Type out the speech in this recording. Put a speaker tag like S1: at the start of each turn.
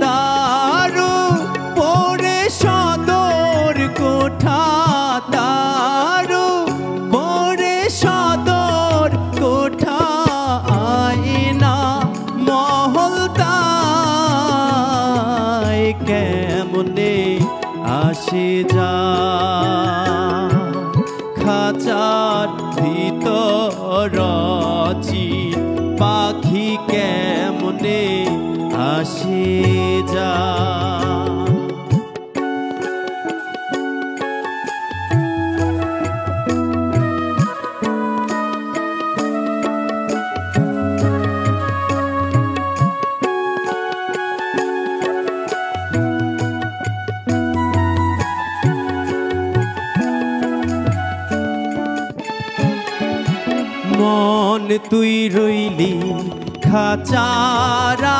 S1: তারু পরে সদর কোঠা, তারু পরে সদর কোঠা, আয়না মহল তাই কেমনে আসে যা খাঁচার ভিতর পাখি কেমনে আসে যা। মন তুই রইলি খাঁচারা